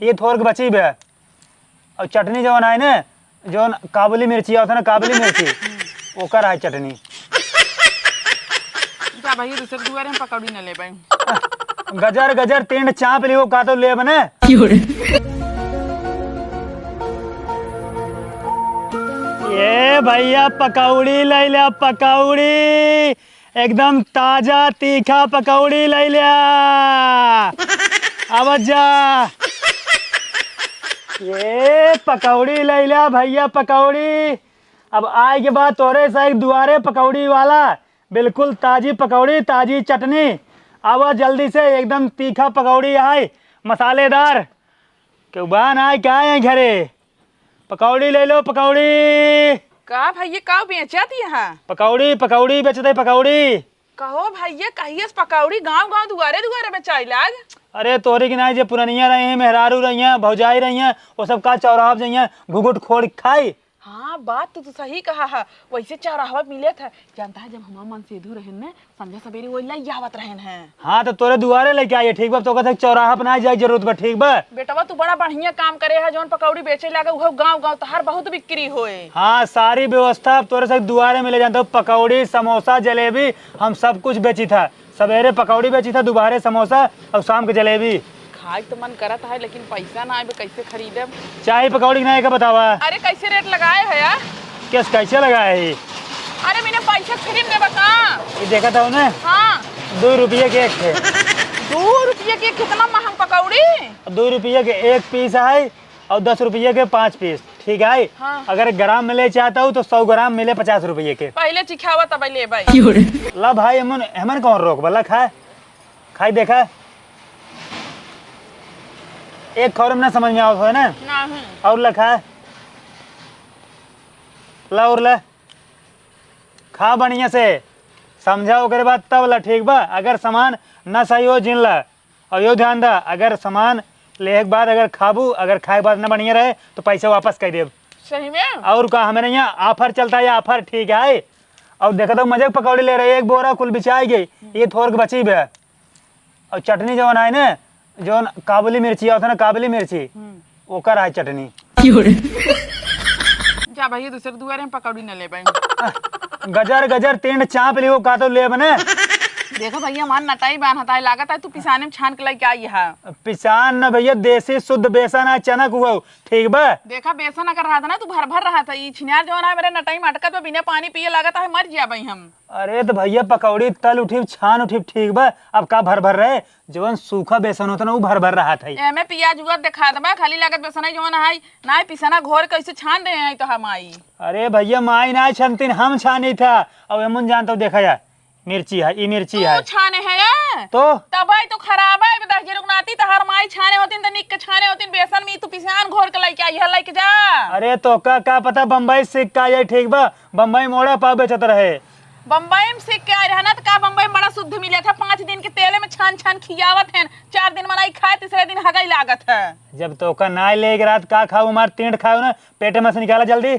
ये थोड़ के बची बे और चटनी जवन है ना जवन काबुली मिर्ची होता है ना काबुली मिर्ची ओकर है चटनी। जा भाई दूसरे दुआरे हम पकौड़ी न ले पाए। गजर गजर तीन चाप लियो का तो ले बने। ये भैया पकौड़ी ले लिया पकौड़ी एकदम ताजा तीखा पकौड़ी ले लिया। अब जा ये पकौड़ी ले लिया भैया पकौड़ी। अब आए के बाद तोरे से एक दुआरे पकौड़ी वाला बिल्कुल ताजी पकौड़ी ताजी चटनी। अब जल्दी से एकदम तीखा पकौड़ी आए मसालेदार क्यों बान आए क्या है घरे पकौड़ी ले लो पकौड़ी। का भैया का बेचती है पकौड़ी पकौड़ी बेचते पकौड़ी। कहो भैया कहिए पकौड़ी गांव गांव दुआरे दुआरे बेचाई लाग। अरे तोरी की नाई जो पुरनिया रही हैं मेहरारू रही हैं भौजाई रही हैं वो सब का चौराहा पे जाइए घुघुट खोड़ खाई। हाँ बात तो सही कहा है। वैसे चौराहा मिले था जानता है जब हमारा मन सेधु रहन ने संध्या सवेरे वो लाई आवत रहन है। हाँ तो तोरे दुआरे लेके आइए ठीक बा तो कहते चौराहा पे ना जाए जरूरत बा ठीक बा। बेटवा तू बड़ा बढ़िया काम करे है जोन पकौड़ी बेचे लागे वो गांव गांव तहार बहुत बिक्री होए। हाँ सारी व्यवस्था तोरे से दुआरे में ले जानता हूँ पकौड़ी समोसा जलेबी हम सब कुछ बेची था। सवेरे पकौड़ी बेची था दोपहरे समोसा और शाम के जलेबी। खाए तो मन करत है लेकिन पैसा ना आए कैसे खरीदे। चाय पकौड़ी नहीं का बतावा। अरे कैसे रेट लगाए है यार किस कैसे लगाया है। अरे मैंने पैसा खरीद दे बता ये देखा था उन्हें। हाँ 2 रुपये के एक थे। 2 रुपये के कितना महंग पकौड़ी। 2 रुपये के एक पीस है और 10 रुपये के 5 पीस ठीक है। हाँ। अगर ग्राम मिले चाहता हूँ तो 100 ग्राम मिले 50 रुपये के। पहले चिखावा तब ले भाई। ला भाई हमन कौन रोक बल्ला खाए खाई देखा एक खौरम ना समझ में आवत हो ना नहीं और ला खाए ला और ला खा बढ़िया से समझा ओकरे बाद तब ला ठीक बा। अगर सामान ना सही हो जिन ला और यो ध्यान दा अगर सामान ले के बाद अगर खाबू अगर खाए बाद ना बढ़िया रहे तो पैसा वापस कर देब। सही में और का हमारे यहाँ ऑफर चलता है ऑफर ठीक है। और देखा तो मजे पकौड़ी ले रहे एक बोरा कुल बिछाई गई ये थोड़ के बची बे और चटनी जवन है ना जो काबुली मिर्ची होता है ना काबुली मिर्ची ओकर है चटनी। जा भाई दूसरे दुआरे हम पकौड़ी न ले पाए। गजर गजर तीन चाप लियो का तो ले बने। देखो भैया हमार नटाई बान हताई लागत है तू पिसाने में छान के लेके आई है। पिसान न भैया देसी शुद्ध बेसन है चनक हुआ ठीक बा। देखा बेसन अगर रहा था ना तू भर भर रहा था ये छिनार जो है मेरे नटाई मटका तो बिना पानी पिए लागत है मर जा भाई हम। अरे तो भैया पकौड़ी तल उठी छान उठी ठीक बा अब का भर भर रहे जवन सूखा बेसन होता ना वो भर भर रहा था। एमे पियाज उगत दिखा दबा खाली लागत बेसन जवन है ना पिसना घोर कैसे छान दे हैं तो हम आई। अरे भैया माई ना छनतीन हम छानी था अब एमुन जानता हूँ देखा जाए मिर्ची है ये मिर्ची है छाने है तो तबाई तो खराब है बता जे रुकनाती त हर माई छाने होतिन त निक के छाने होतिन बेसन में तू पिसान घोर के लेके आई है लेके जा। अरे तो का पता बम्बई सीख का ये ठीक बा बम्बई मोड़ा पाव बेचत रहे। बम्बई में सीख के आए रहा ना तो का बम्बई में बड़ा शुद्ध मिले था 5 दिन के तेले में छान छान खियावत है 4 दिन मलाई खाए तीसरे दिन हगाई लागत है। जब तो का ना ले रात का खाऊ मार तीन खाऊ ना पेटे में से निकाला जल्दी।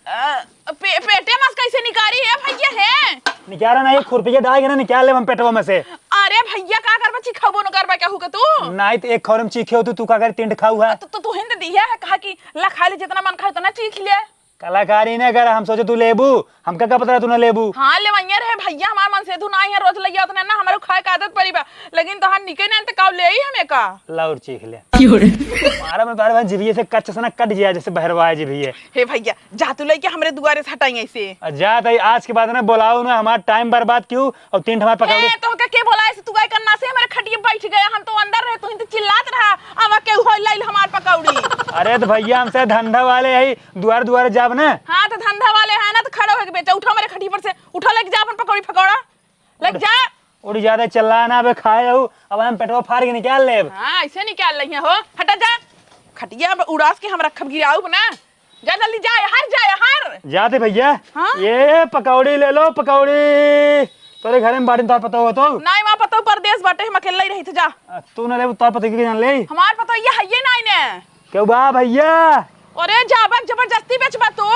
पेटे में कैसे निकाली है भैया है निकाला नहीं खुरपिया डाल ना निकाल ले हम पेटवा में से। अरे भैया का करबा चिखाबो न करबा क्या हुआ तू नहीं तो एक खौरम चीखे हो तू का कर तीन खाऊ है तो तू हिंद दिया है कहा कि ला खा ले जितना मन खाए उतना चीख ले। कलाकारी ने अगर हम सोचे तू लेबू हमका क्या पता तू ना लेबू। हाँ लेवैया रहे भैया हमार मन से तू ना है रोज लइया उतना ना हमारे खाए का आदत पड़ी बा लेकिन तो हम निके नहीं तो काव ले ही हमें का लाउर चीख ले मारा में बार बार जीभिए से कच्चा सना कट जिया जैसे बहरवाए जीभिए। हे भैया जा तू लेके हमरे दुआरे से हटाई ऐसे जा तई आज के बाद ना बुलाओ ना हमारा टाइम बर्बाद क्यों और तीन हमारे पकड़ तो के बोला ऐसे तू गाय करना से हमारे खटिए बैठ गया हम तो अंदर रहे तू तो चिल्लात रहा अब के हो लाइल हमार पकौड़ी। अरे तो भैया हमसे धंधा वाले है दुआर दुआर जाब ना। हाँ तो धंधा वाले है ना तो खड़े होके बेचा उठा मेरे खटिए पर से उठा लेके जा अपन पकौड़ी पकौड़ा लग जा उड़ी ज्यादा चिल्लाना अब खाए हो अब हम पेटवा फाड़ के निकाल ले। हाँ ऐसे निकाल रही हो हटा जा खटिया उड़ास के हम रखब गिराऊ ना जा जल्दी जा हर जाते भैया। हाँ? ये पकौड़ी ले लो पकौड़ी तोरे घर में बाड़ी तार पता हो तो नहीं वहाँ पता परदेश बाटे हम अकेले ही रही थे जा तू ना ले तार पता के जान ले हमार पता ये है ये नहीं ने क्यों बा भैया अरे जाबक जबरदस्ती बेचबा तू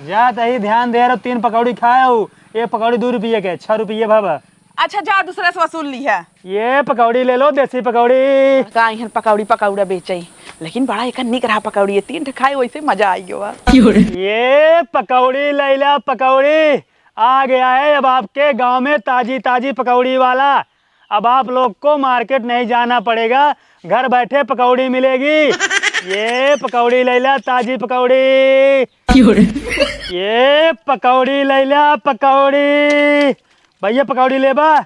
जा तही ध्यान दे रहा 3 पकौड़ी खाए हो ये पकौड़ी 2 रुपये के 6 रुपये बाबा। अच्छा जा दूसरे से वसूल ली है ये पकौड़ी ले लो देसी पकौड़ी का पकौड़ी पकौड़ा बेचे लेकिन बड़ा एक निक रहा पकौड़ी है, 3 ठे खाए वैसे मजा आई गया। ये पकौड़ी लैला पकौड़ी आ गया है अब आपके गांव में, ताजी ताजी पकौड़ी वाला। अब आप लोग को मार्केट नहीं जाना पड़ेगा, घर बैठे पकौड़ी मिलेगी। ये पकौड़ी लैला ताजी पकौड़ी, ये पकौड़ी लैला पकौड़ी। भैया पकौड़ी लेबा?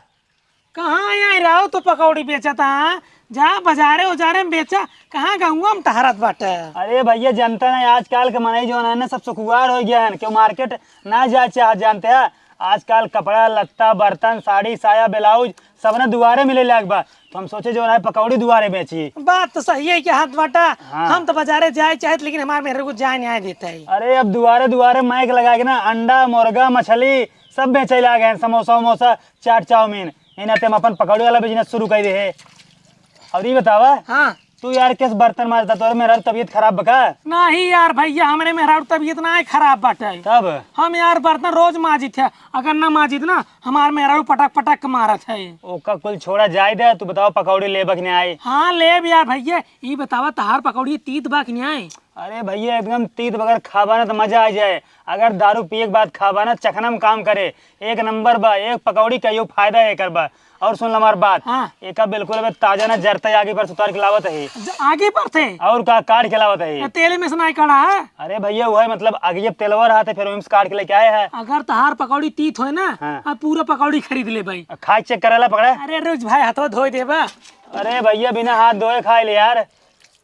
कहाँ यहाँ रहो तो पकौड़ी बेचा था, जहाँ बाजारे उजारे में बेचा, कहाँ गाँव में तहरत बाटे। अरे भैया जनता है आजकल के मनई जो है ना सब सुखुआर हो गया है, क्यों मार्केट ना जाए चाह जानते हैं। आजकल कपड़ा लत्ता बर्तन साड़ी साया ब्लाउज सब ना दुआरे मिले लाग बा, तो हम सोचे जो है पकौड़ी दुआरे बेची। बात तो सही है कि हाथ बाटा। हाँ। हम तो बाजारे जाए चाहे, लेकिन हमारे मेरे को जाए नहीं देता है। अरे अब दुआरे दुआरे माइक लगा के ना अंडा मुर्गा मछली सब बेचे ला गए, समोसा वमोसा चाट चाउमीन। इन्हें हम अपन पकौड़ी वाला बिजनेस शुरू कर दे है। और ये बतावा हाँ तू यार किस बर्तन मारता, तो मेरा तबीयत खराब बका? नहीं यार भैया, हमारे मेहरा तबीयत ना है खराब बाटे। तब हम यार बर्तन रोज माजित है, अगर ना माजित ना हमारे मेहरा पटक पटक मारत है। ओका कुल छोड़ा जाए दे, तू बताओ पकौड़ी ले बक नहीं आई? हाँ ले यार भैया, ये बतावा तहार पकौड़ी तीत बा कि नहीं आए? अरे भैया एकदम तीत बगैर खाबा ना तो मजा आ जाए। अगर दारू पिए के बाद खाबा ना चखना में काम करे, एक नंबर बा। एक पकौड़ी कहियो फायदा है कर बा। और सुन हमार बात, हाँ। एक बिल्कुल अब ताजा ना जरता आगे पर सुतार खिलावत है, आगे पर थे और का काट खिलावत है। तेल में से नहीं कड़ा है। अरे भैया वो है मतलब आगे जब तेलवा रहा था फिर वहीं से काट के लेके आए हैं। अगर तहार पकौड़ी तीत हो ना, हाँ। अब पूरा पकौड़ी खरीद ले भाई। खाए चेक करेला पकड़ा। अरे रोज भाई हाथों धोई देबा। अरे भैया बिना हाथ धोए खाए ले यार।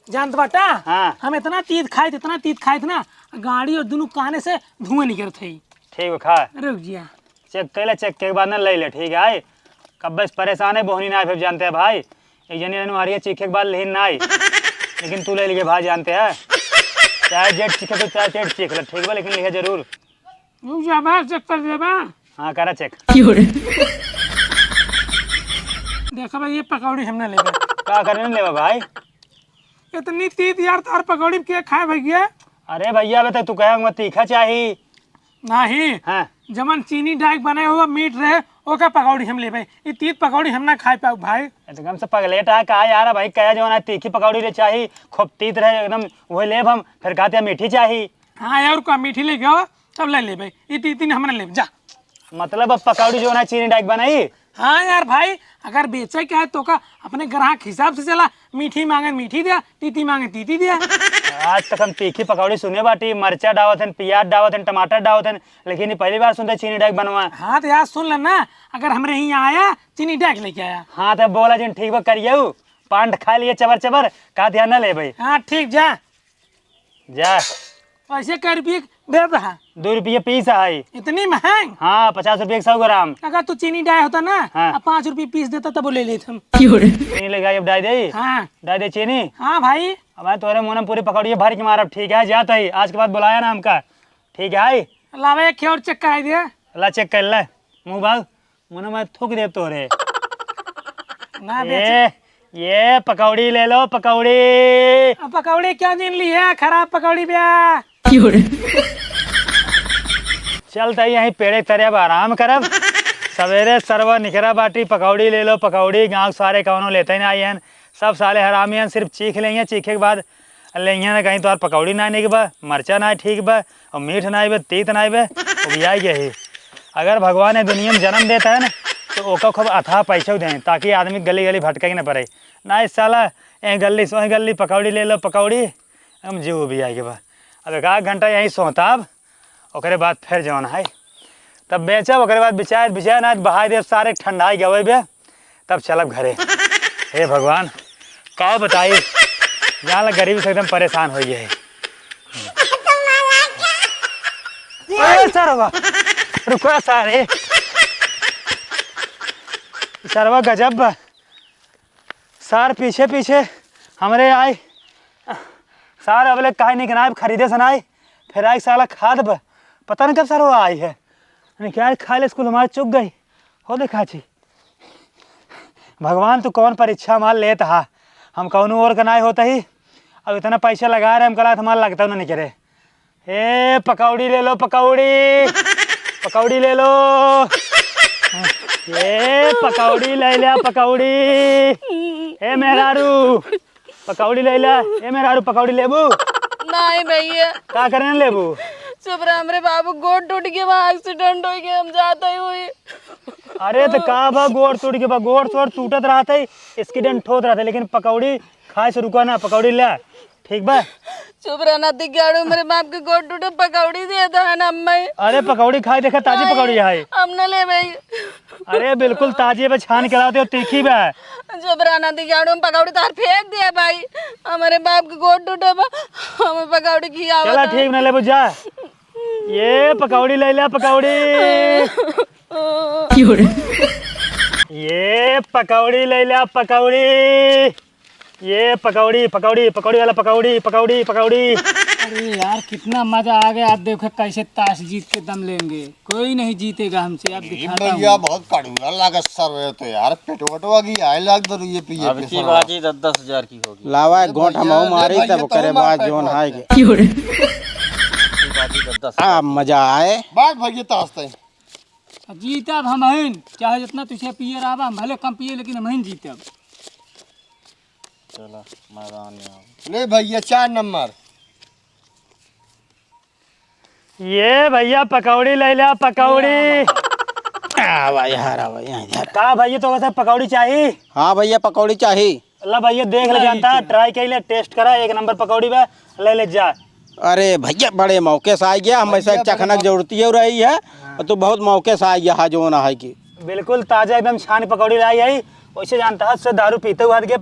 जानत बाटा, हाँ। हम इतना तीत खाए थे ना, गाड़ी और दोनों काने से धुआं निकलत है। ठीक है खा रुक जिया। चेक कर ले, चेक के बाद ना ले ले, ठीक है आई। कब बस परेशान है बोहनी ना फिर जानते हैं भाई, एक जनी हमारी चीखे के बाद लेन ना आई, लेकिन तू ले लिए भाई जानते हैं, चाहे जेट चीखे तो चाहे चेट चीख ले, ठीक है लेकिन लिखे जरूर। रुक जा बस, चेक कर देबा। हाँ करा चेक। देखो भाई ये पकौड़ी हमने लेबा। क्या करने नहीं लेवा भाई? इतनी तीत यार तार पकौड़ी के खाए भैया? अरे भैया अबे तक तू कहेगा तीखा चाहिए? नहीं, हाँ जमन चीनी डाइक बने हुआ मीट रहे ओका पकौड़ी हम ले भाई। ये तीत पकौड़ी हम ना खाए पाऊ भाई। एकदम से पगलेट है कहा यार भाई, कह जो ना तीखी पकौड़ी ले चाहिए, खूब तीत रहे एकदम वही लेब हम, फिर कहते हैं मीठी चाहिए। हाँ यार का मीठी ले गया तब ले भाई, ये तीन हमने ले जा। मतलब अब पकौड़ी जो ना चीनी डाइक बनाई? हाँ यार भाई, अगर बेचे क्या है तो का अपने ग्राहक हिसाब से चला, मीठी मांगे मीठी दिया, तीती मांगे तीती दिया। आज तक हम तीखी पकौड़ी सुने बाटी, मरचा डावत हैं, प्याज डावत हैं, टमाटर डावत हैं, लेकिन ये पहली बार सुनते चीनी डाइक बनवा। हाँ तो यार सुन लेना, अगर हमरे यहाँ आया चीनी डाइक लेके आया। हाँ तो बोला जिन ठीक बा करिए, पान खा लिए चबर चबर, का ध्यान ना ले भाई। हाँ ठीक, जा जा। पैसे कै रुपये दे रहा? 2 रुपये पीस है। इतनी महंग? हाँ 50 रुपये 100 ग्राम। अगर तू चीनी डाई होता ना, हाँ। 5 रुपये पीस देता तब वो ले लेते हम। चीनी लगा अब डाई दे। हाँ डाई दे चीनी। हाँ भाई। अब मैं तोरे मुँह में पूरी पकौड़ी भर के मारब, ठीक है जा तो ही आज के बाद बुलाया ना हमका, ठीक है आई। लावे एक और चेक कराई दिया। अल्लाह चेक कर ले, मुँह भाग मुँह में थूक दे तोरे। ना बेच। ये पकौड़ी ले लो पकौड़ी। अब पकौड़ी क्या दिन ली है, खराब पकौड़ी ब्या। चलता यहीं पेड़े तरे अब आराम करब, सवेरे सरवा निकरा बाटी पकौड़ी ले लो पकौड़ी। गाँव सारे कौनों लेते ही ना आई हैं, सब साले हरामी हैं, सिर्फ चीख लेंगे, चीखे के बाद लेंगे ना कहीं तो पकौड़ी ना आने के बाद मरचा ना ठीक बा और मीठ ना आए तीत ना आए उबियाई यही। अगर भगवान ने दुनिया में जन्म देता है ना तो ओका खूब अथाह पैसा दें, ताकि आदमी गली गली भटके ना पड़े ना। इस साला गली सो गली पकौड़ी ले लो पकौड़ी, हम जीव भी आएगी बा। अब 1 घंटा यहीं सोताब, ओकरे बाद फिर जौन है तब बेचब, ओकरे बाद बिचार ना बहा देव सारे ठंडाई गवे बे, तब चलब घरे। हे भगवान का बताई, यहाँ गरीबी से एकदम परेशान हो गए। सरवा रुको सारे, सरवा गजब बा। सार पीछे पीछे हमरे आए, सार अबले काहे नहीं गनाए खरीदे सनाए, फिर आई साला खाद बा, पता नहीं कब सरवा आई है, क्या खा ले स्कूल हमारे चुक गई हो देखा छी। भगवान तू कौन परीक्षा माल लेता हा, हम कौन और गनाए होता ही, अब इतना पैसा लगा रहे हम कला हमारा लगता ना नहीं करे। ए पकौड़ी ले लो पकौड़ी, पकौड़ी ले लो, ये पकौड़ी ले लिया पकौड़ी। ए मेहरारू पकौड़ी ले ला। ये मेरा आरू पकौड़ी लेबू। नहीं भैया का करने लेबू? चुप रहा, हमरे बाबू गोड़ टूट गया, वहाँ एक्सीडेंट हो गया, हम जाते ही हुई। अरे तो का बा गोड़ टूट के बा, गोड़ तोड़ टूटत रहा था, एक्सीडेंट होत रहा था, लेकिन पकौड़ी खाए से रुका ना, पकौड़ी ले ठीक बा। चुप रहना दिगाड़ू, मेरे बाप के गोड़ टूटे, पकौड़ी दे दो है ना अम्मा। अरे पकौड़ी खाए देखा, ताजी पकौड़ी है। हम न ले भाई। अरे बिल्कुल ताजी है, छान के लाते हो, तीखी बा। चुप रहना दिगाड़ू, हम पकौड़ी तार फेंक दिया भाई, हमारे बाप के गोड़ टूटे बा, हमें पकौड़ी खिया। चला ठीक ना ले बुझा, ये पकौड़ी ले ले पकौड़ी। ये पकौड़ी ले ले पकौड़ी। ये पकौड़ी पकौड़ी पकौड़ी वाला पकौड़ी पकौड़ी पकौड़ी। अरे यार कितना मजा आ गया। आप देखो कैसे ताश जीत के दम लेंगे, कोई नहीं जीतेगा हमसे। अब दिखाता भैया हूँ। बहुत कड़वा लागत सर तो यार, पेट वटवा की आए लाग दो ये पिए अब की बाजी 10,000 की होगी। लावा एक गोंठ हम मारी तब करे बाद जोन हाय के की बाजी 10,000। आ मजा आए। बात भैया तास्ते जीते अब हम हैं, चाहे जितना तुझे पिए रहा हम भले कम पिए, लेकिन हम हैं जीते। अब चला मैदान में आओ। ले भैया 4 नंबर। ये भैया पकौड़ी ले ले पकौड़ी। आ भाई हारा भाई इधर। का भैया तो वैसे पकौड़ी चाहिए? हाँ भैया पकौड़ी चाहिए। अल्लाह भैया देख ले, जानता ट्राई कर ले, टेस्ट करा, एक नंबर पकौड़ी बा, ले ले जा। अरे भैया बड़े मौके से आ गया, हम ऐसा चखना की जरूरत हो रही है, तो बहुत मौके से आ गया हाँ जो ना है की। बिल्कुल ताजा एकदम छान पकौड़ी लाई आई। वैसे जानता है से दारू पीते हुए के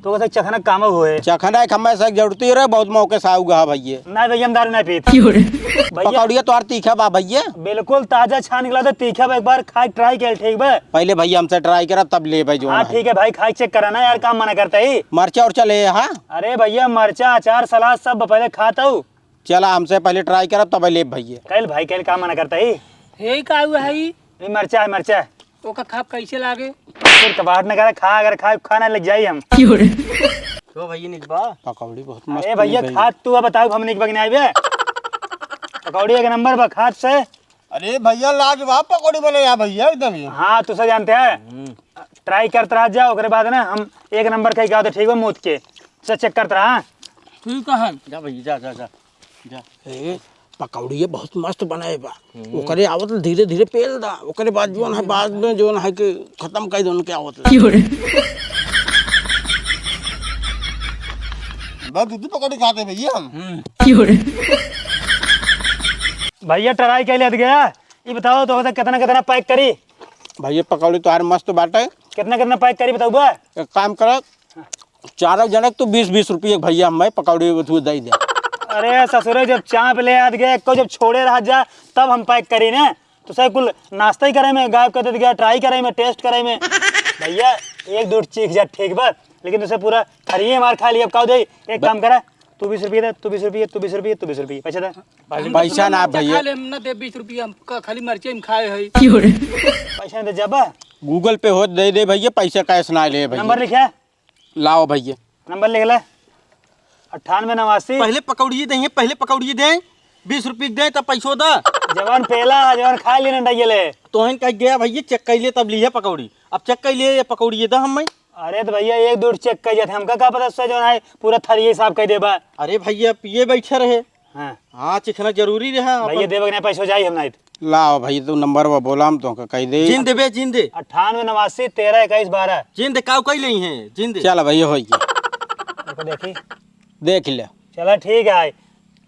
तो वैसे चखना काम हुए। चखना एक हमें ऐसा जरूरत हो रही, बहुत मौके से आऊगा भैया। नहीं भैया हम दारू नहीं पीते भैया। पकौड़िया तो तीखा बा भैया, बिल्कुल ताजा छान के लाते, तीखा बा, एक बार खा ट्राई कर ठीक बा। पहले भैया हमसे ट्राई करा तब ले भाई जो हाँ ठीक है भाई, खाई चेक कराना यार, काम मना करता ही। मरचा उर्चा ले। हाँ अरे भैया मरचा अचार सलाद सब पहले खाता हूँ। चला हमसे पहले ट्राई करा तब ले भैया। कल भाई कल काम मना करता ही। हे का हुआ है ये मरचा है, मरचा है। ओका खाप कैसे लागे? फिर कबाट न करे, खा अगर खा खाना लग जाई हम। तो भैया निकबा पकौड़ी बहुत मस्त। अरे भैया खाद तू बताओ, हम निक बगने आए पकौड़ी एक नंबर बा खाद से। अरे भैया लाजवाब पकौड़ी बने यार भैया एकदम ही। हाँ तू सब जानते हैं, ट्राई करते रह जाओ, ओकरे बाद ना हम एक नंबर कहीं का ठीक बा मूत के से चेक करते रहा। ठीक है जा भैया जा जा जा जा। ए पकौड़ी बहुत मस्त बनाए बा। ओकरे आवत धीरे धीरे पेल दा, ओकरे बाद जोन है बाद में जोन है कि खत्म कर दोन के आवत। बस दूध पकौड़ी खाते भैया हम। भैया ट्राई कर लिया गया, ये बताओ तो कितना कितना पैक करी? भैया पकौड़ी तो यार मस्त बाटे। कितना कितना पैक करी बताओ बा? एक काम कर, चारों जनक तो 20-20 रुपये भैया हमें पकौड़ी दे दे। अरे ससुरे जब चाँप ले आद गए को जब छोड़े रह जा तब हम पैक करी ने, तो सर कुल नाश्ता ही करे में गायब कर दे गया, ट्राई करे में, टेस्ट करे में। भैया एक दूध चीख जा ठीक बा, लेकिन तुझे पूरा खरिए मार खा लिया। अब कहो दे एक काम करा, तू 20 रुपये दे, तू 20 रुपये, तू 20 रुपये, तू 20 रुपये, पैसा दे। पैसा ना भैया, ना दे 20 रुपया, हम खाली मिर्ची में खाए है। पैसा नहीं दे जाबा। गूगल पे हो दे दे भैया, पैसा कैश ना ले भैया। नंबर लिखा, लाओ भैया नंबर लिख ले 9889। पहले पकौड़ी देंगे, पहले पकौड़ी दें, 20 रुपये दें तब पैसो दा। जवान पेला जवान खा लेने डाइले। तो कह गया भैया चेक कर लिए तब लिए पकौड़ी, अब चेक कर लिए पकौड़ी दा हम। अरे तो भैया एक दूर चेक कर जाते, हमका क्या पता उससे जो है पूरा थरिये हिसाब कर देबा। अरे भैया पिए बैठे रहे, हाँ हाँ चिखना जरूरी रहा। भैया देबे नहीं पैसा जाई हम नहीं। लाओ भैया तू नंबर वो बोला हम तो कह दे। जिन देबे जिन दे, 9889 13 21 12। जिन दे काउ कई नहीं है जिन दे। चल भैया हो गया, देखो देखी, देख ले। चला ठीक है,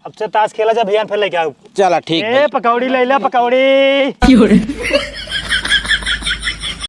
अब से ताश खेला जा भैया फिर लेके आओ। चला ठीक ए पकौड़ी ले ला पकौड़ी।